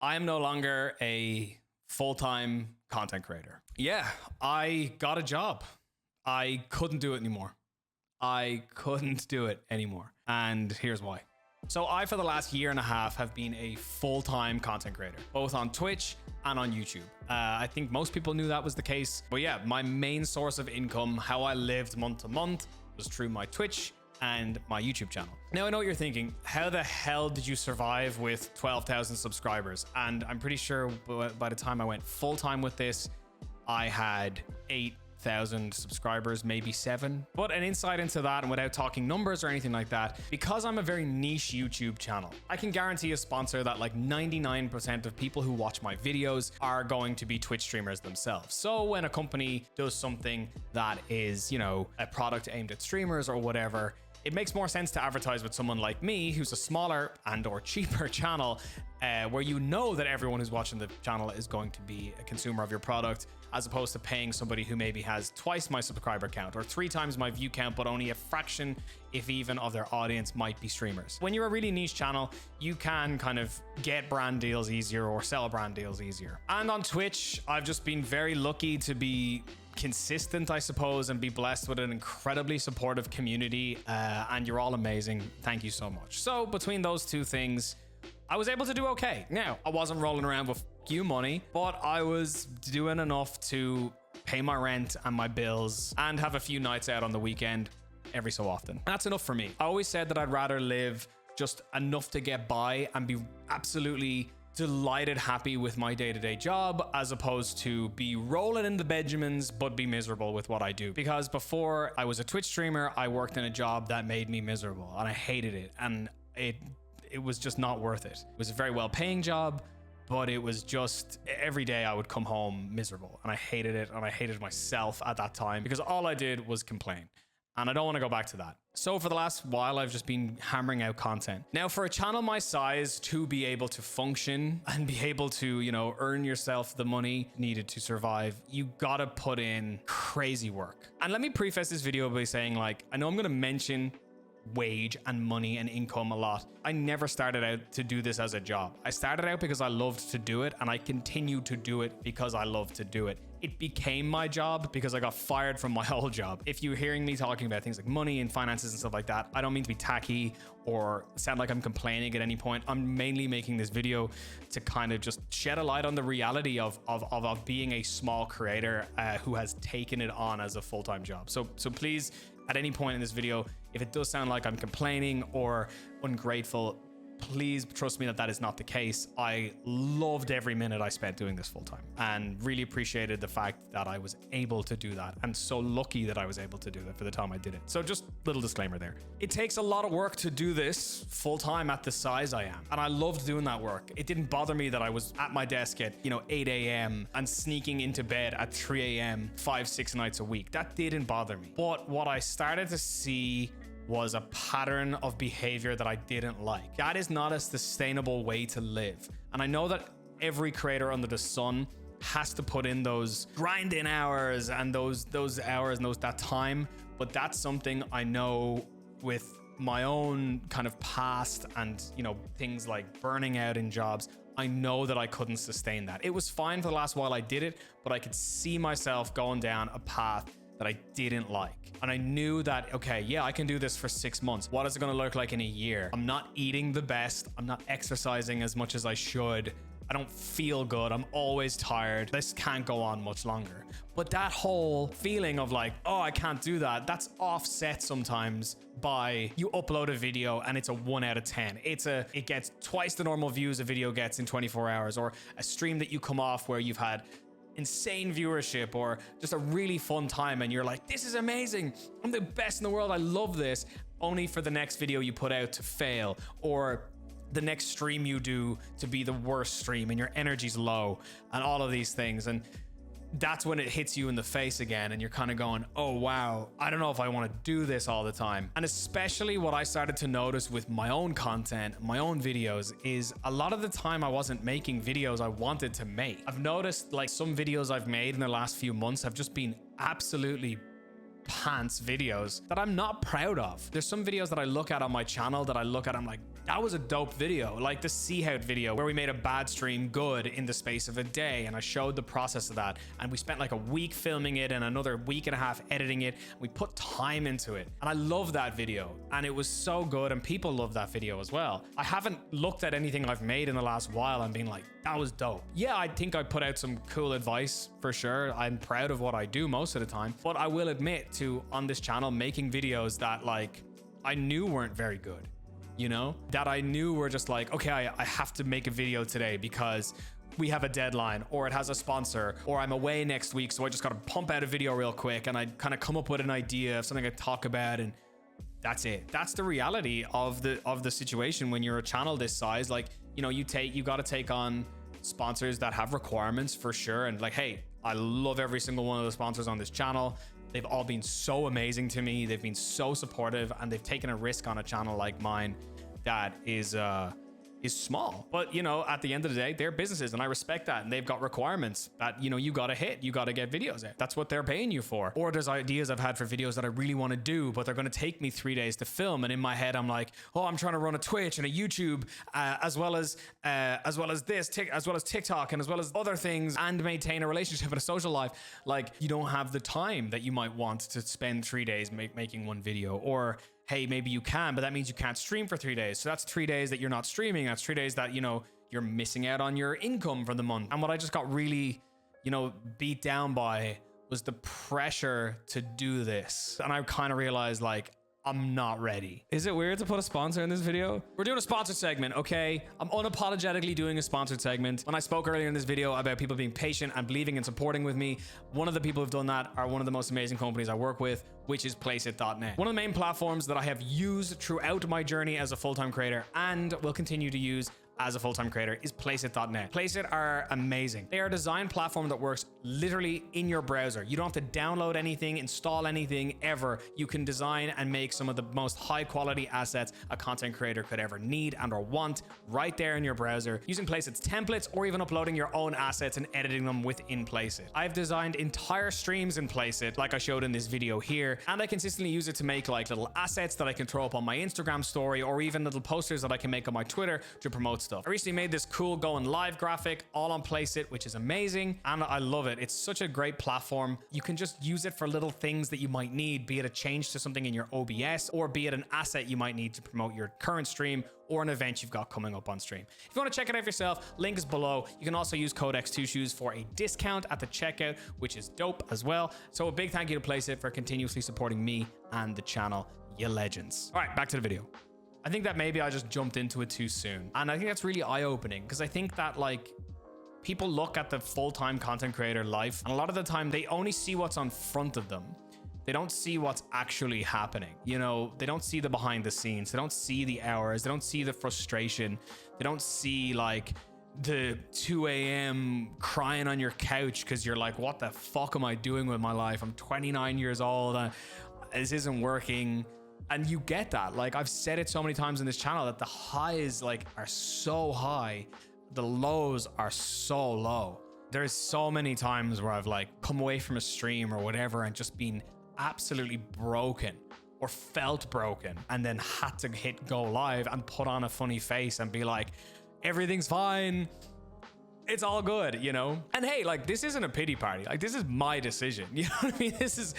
I am no longer a full-time content creator. Yeah, I got a job. I couldn't do it anymore. And here's why. So I, for the last year and a half, have been a full-time content creator, both on Twitch and on YouTube. I think most people knew that was the case. But yeah, my main source of income, how I lived month to month, was through my Twitch and my YouTube channel. Now, I know what you're thinking. How the hell did you survive with 12,000 subscribers? And I'm pretty sure by the time I went full-time with this, I had 8,000 subscribers, maybe 7. But an insight into that, and without talking numbers or anything like that, because I'm a very niche YouTube channel, I can guarantee a sponsor that like 99% of people who watch my videos are going to be Twitch streamers themselves. So when a company does something that is, you know, a product aimed at streamers or whatever, it makes more sense to advertise with someone like me, who's a smaller and or cheaper channel, where you know that everyone who's watching the channel is going to be a consumer of your product, as opposed to paying somebody who maybe has twice my subscriber count or 3 times my view count, but only a fraction, if even, of their audience might be streamers. When you're a really niche channel, you can kind of get brand deals easier or sell brand deals easier. And on Twitch, I've just been very lucky to be consistent, I suppose, and be blessed with an incredibly supportive community, and you're all amazing. Thank you so much. So between those two things, I was able to do okay. Now, I wasn't rolling around with few money, but I was doing enough to pay my rent and my bills and have a few nights out on the weekend every so often. That's enough for me. I always said that I'd rather live just enough to get by and be absolutely delighted, happy with my day-to-day job, as opposed to be rolling in the Benjamins but be miserable with what I do. Because before I was a Twitch streamer, I worked in a job that made me miserable and I hated it, and it was just not worth it. It was a very well-paying job, but it was just every day I would come home miserable, and I hated it, and I hated myself at that time because all I did was complain. And I don't want to go back to that. So for the last while, I've just been hammering out content. Now, for a channel my size to be able to function and be able to, you know, earn yourself the money needed to survive, you gotta put in crazy work. And let me preface this video by saying, like, I know I'm gonna mention wage and money and income a lot. I never started out to do this as a job. I started out because I loved to do it, and I continue to do it because I love to do it. It became my job because I got fired from my old job. If you're hearing me talking about things like money and finances and stuff like that, I don't mean to be tacky or sound like I'm complaining at any point. I'm mainly making this video to kind of just shed a light on the reality of being a small creator who has taken it on as a full-time job. So please, at any point in this video, if it does sound like I'm complaining or ungrateful, please trust me that that is not the case. I loved every minute I spent doing this full time and really appreciated the fact that I was able to do that, and so lucky that I was able to do that for the time I did it. So just little disclaimer there. It takes a lot of work to do this full time at the size I am, and I loved doing that work. It didn't bother me that I was at my desk at 8 a.m. and sneaking into bed at 3 a.m. 5-6 nights a week. That didn't bother me. But what I started to see was a pattern of behavior that I didn't like. That is not a sustainable way to live. And I know that every creator under the sun has to put in those grinding hours and those hours and that time, but that's something I know with my own kind of past and, things like burning out in jobs, I know that I couldn't sustain that. It was fine for the last while I did it, but I could see myself going down a path that I didn't like. And I knew that, okay, yeah, I can do this for 6 months. What is it gonna look like in a year? I'm not eating the best. I'm not exercising as much as I should. I don't feel good. I'm always tired. This can't go on much longer. But that whole feeling of like, oh, I can't do that, that's offset sometimes by you upload a video and it's a 1 out of 10. It gets twice the normal views a video gets in 24 hours, or a stream that you come off where you've had insane viewership or just a really fun time and you're like, this is amazing, I'm the best in the world, I love this, only for the next video you put out to fail, or the next stream you do to be the worst stream and your energy's low, and all of these things. And that's when it hits you in the face again, and you're kind of going, oh wow, I don't know if I want to do this all the time. And especially what I started to notice with my own content, my own videos, is a lot of the time I wasn't making videos I wanted to make. I've noticed like some videos I've made in the last few months have just been absolutely pants videos that I'm not proud of. There's some videos that I look at on my channel that I look at, I'm like, that was a dope video. Like the Sea Out video where we made a bad stream good in the space of a day, and I showed the process of that, and we spent like a week filming it and another week and a half editing it. We put time into it, and I love that video, and it was so good, and people love that video as well. I haven't looked at anything I've made in the last while and been like, that was dope. Yeah, I think I put out some cool advice for sure. I'm proud of what I do most of the time, but I will admit to on this channel making videos that like I knew weren't very good, you know, that I knew were just like, okay, I have to make a video today because we have a deadline, or it has a sponsor, or I'm away next week, so I just got to pump out a video real quick, and I kind of come up with an idea of something I talk about, and that's it. That's the reality of the situation when you're a channel this size. Like, you know, you got to take on sponsors that have requirements for sure, and like, hey, I love every single one of the sponsors on this channel. They've all been so amazing to me. They've been so supportive, and they've taken a risk on a channel like mine that is small. But, you know, at the end of the day, they're businesses, and I respect that. And they've got requirements that, you know, you got to hit. You got to get videos out. That's what they're paying you for. Or there's ideas I've had for videos that I really want to do, but they're going to take me 3 days to film. And in my head, I'm like, oh, I'm trying to run a Twitch and a YouTube, as well as TikTok, and as well as other things, and maintain a relationship and a social life. Like, you don't have the time that you might want to spend 3 days making one video. Or hey, maybe you can, but that means you can't stream for 3 days. So that's 3 days that you're not streaming. That's 3 days that, you know, you're missing out on your income for the month. And what I just got really, you know, beat down by was the pressure to do this. And I kind of realized, like, I'm not ready. Is it weird to put a sponsor in this video? We're doing a sponsored segment, okay? I'm unapologetically doing a sponsored segment. When I spoke earlier in this video about people being patient and believing and supporting with me, one of the people who've done that are one of the most amazing companies I work with, which is Placeit.net. One of the main platforms that I have used throughout my journey as a full-time creator and will continue to use as a full-time creator is Placeit.net. Placeit are amazing. They are a design platform that works literally in your browser. You don't have to download anything, install anything ever. You can design and make some of the most high quality assets a content creator could ever need and or want right there in your browser, using Placeit's templates, or even uploading your own assets and editing them within Placeit. I've designed entire streams in Placeit, like I showed in this video here, and I consistently use it to make like little assets that I can throw up on my Instagram story, or even little posters that I can make on my Twitter to promote stuff. I recently made this cool going live graphic all on Placeit, which is amazing, and I love it. It's such a great platform. You can just use it for little things that you might need, be it a change to something in your OBS, or be it an asset you might need to promote your current stream or an event you've got coming up on stream. If you want to check it out for yourself, link is below. You can also use code X2Shoes for a discount at the checkout, which is dope as well. So a big thank you to Placeit for continuously supporting me and the channel. You legends. All right, back to the video. I think that maybe I just jumped into it too soon. And I think that's really eye-opening, because I think that like people look at the full-time content creator life, and a lot of the time they only see what's on front of them. They don't see what's actually happening. You know, they don't see the behind the scenes. They don't see the hours. They don't see the frustration. They don't see like the 2 a.m. crying on your couch because you're like, what the fuck am I doing with my life? I'm 29 years old. This isn't working. And you get that. Like, I've said it so many times in this channel that the highs like are so high, the lows are so low. There's so many times where I've like come away from a stream or whatever and just been absolutely broken or felt broken, and then had to hit go live and put on a funny face and be like, everything's fine, it's all good, you know? And hey, like, this isn't a pity party. Like, this is my decision. You know what I mean? This is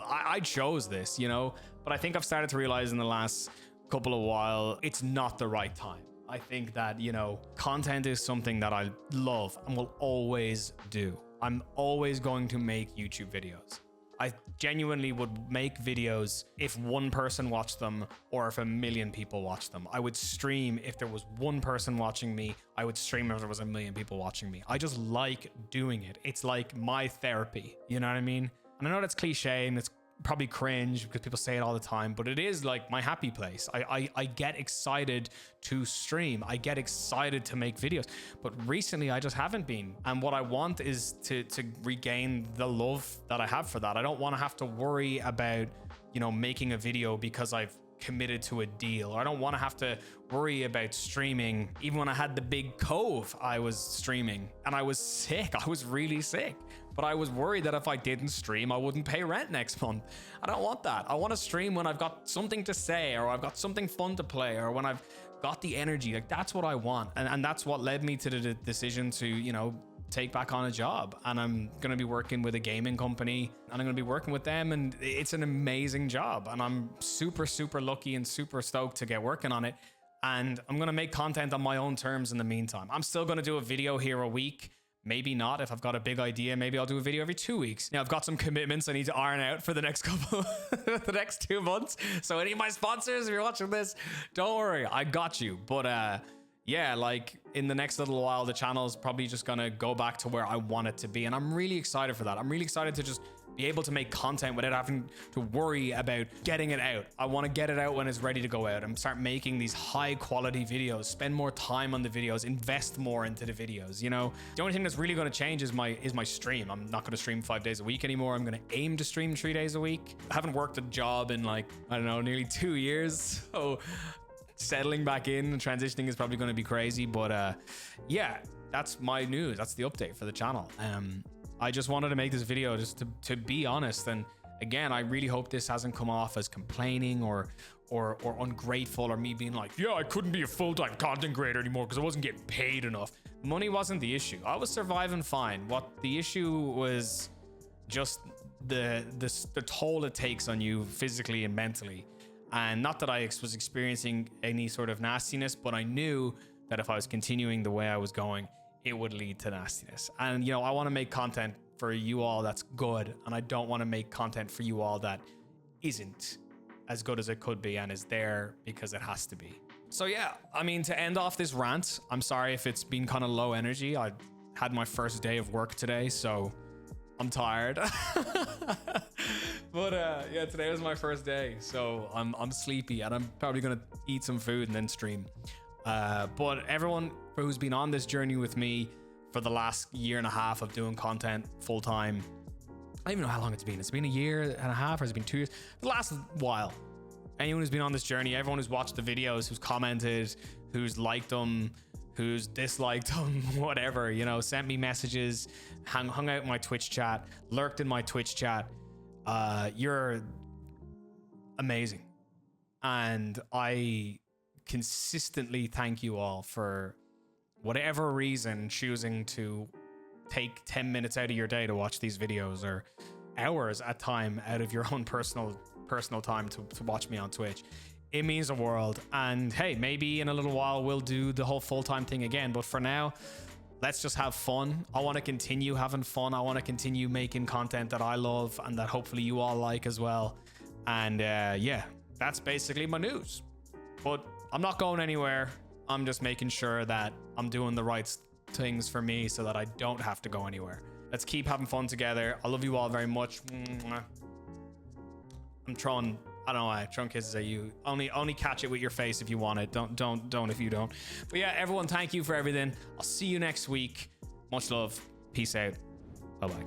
I chose this, you know? But I think I've started to realize in the last couple of while, it's not the right time. I think that, you know, content is something that I love and will always do. I'm always going to make YouTube videos. I genuinely would make videos if one person watched them or if 1 million people watched them. I would stream if there was one person watching me. I would stream if there was 1 million people watching me. I just like doing it. It's like my therapy. You know what I mean? And I know that's cliche and it's probably cringe because people say it all the time, but it is like my happy place. I get excited to stream. I get excited to make videos, but recently I just haven't been. And what I want is to regain the love that I have for that. I don't want to have to worry about, you know, making a video because I've committed to a deal, or I don't want to have to worry about streaming. Even when I had the big cove, I was streaming and I was sick. I was really sick, but I was worried that if I didn't stream, I wouldn't pay rent next month. I don't want that. I want to stream when I've got something to say, or I've got something fun to play, or when I've got the energy. Like, that's what I want. And that's what led me to the decision to, you know, take back on a job. And I'm going to be working with a gaming company, and I'm going to be working with them, and it's an amazing job. And I'm super, super lucky and super stoked to get working on it. And I'm going to make content on my own terms in the meantime. I'm still going to do a video here a week. Maybe not. If I've got a big idea, maybe I'll do a video every 2 weeks. Now, I've got some commitments I need to iron out for the next the next 2 months. So any of my sponsors, if you're watching this, don't worry, I got you. But yeah, like in the next little while, the channel is probably just gonna go back to where I want it to be. And I'm really excited for that. I'm really excited to just be able to make content without having to worry about getting it out. I want to get it out when it's ready to go out and start making these high quality videos, spend more time on the videos, invest more into the videos. You know, the only thing that's really going to change is my stream. I'm not going to stream 5 days a week anymore. I'm going to aim to stream 3 days a week. I haven't worked a job in, like, I don't know, nearly 2 years. So settling back in and transitioning is probably going to be crazy. But yeah, that's my news. That's the update for the channel. I just wanted to make this video just to be honest. And again, I really hope this hasn't come off as complaining or ungrateful, or me being like, yeah, I couldn't be a full-time content creator anymore because I wasn't getting paid enough. Money wasn't the issue. I was surviving fine. What the issue was just the toll it takes on you physically and mentally. And not that I was experiencing any sort of nastiness, but I knew that if I was continuing the way I was going, it would lead to nastiness. And, you know, I want to make content for you all that's good, and I don't want to make content for you all that isn't as good as it could be and is there because it has to be. So yeah, I mean, to end off this rant, I'm sorry if it's been kind of low energy. I had my first day of work today, so I'm tired. But yeah, today was my first day, so I'm sleepy, and I'm probably gonna eat some food and then stream. But everyone who's been on this journey with me for the last year and a half of doing content full time, I don't even know how long it's been. It's been a year and a half, or has it been 2 years? The last while. Anyone who's been on this journey, everyone who's watched the videos, who's commented, who's liked them, who's disliked them, whatever, you know, sent me messages, hung out in my Twitch chat, lurked in my Twitch chat. You're amazing. And I consistently thank you all for whatever reason choosing to take 10 minutes out of your day to watch these videos, or hours at time out of your own personal time to watch me on Twitch. It means the world. And hey, maybe in a little while we'll do the whole full-time thing again, but for now, let's just have fun. I want to continue having fun. I want to continue making content that I love and that hopefully you all like as well. And yeah, that's basically my news. But I'm not going anywhere. I'm just making sure that I'm doing the right things for me so that I don't have to go anywhere. Let's keep having fun together. I love you all very much. I'm throwing, I don't know, throwing kisses at you. Only catch it with your face if you want it. Don't if you don't. But yeah, everyone, thank you for everything. I'll see you next week. Much love. Peace out. Bye-bye.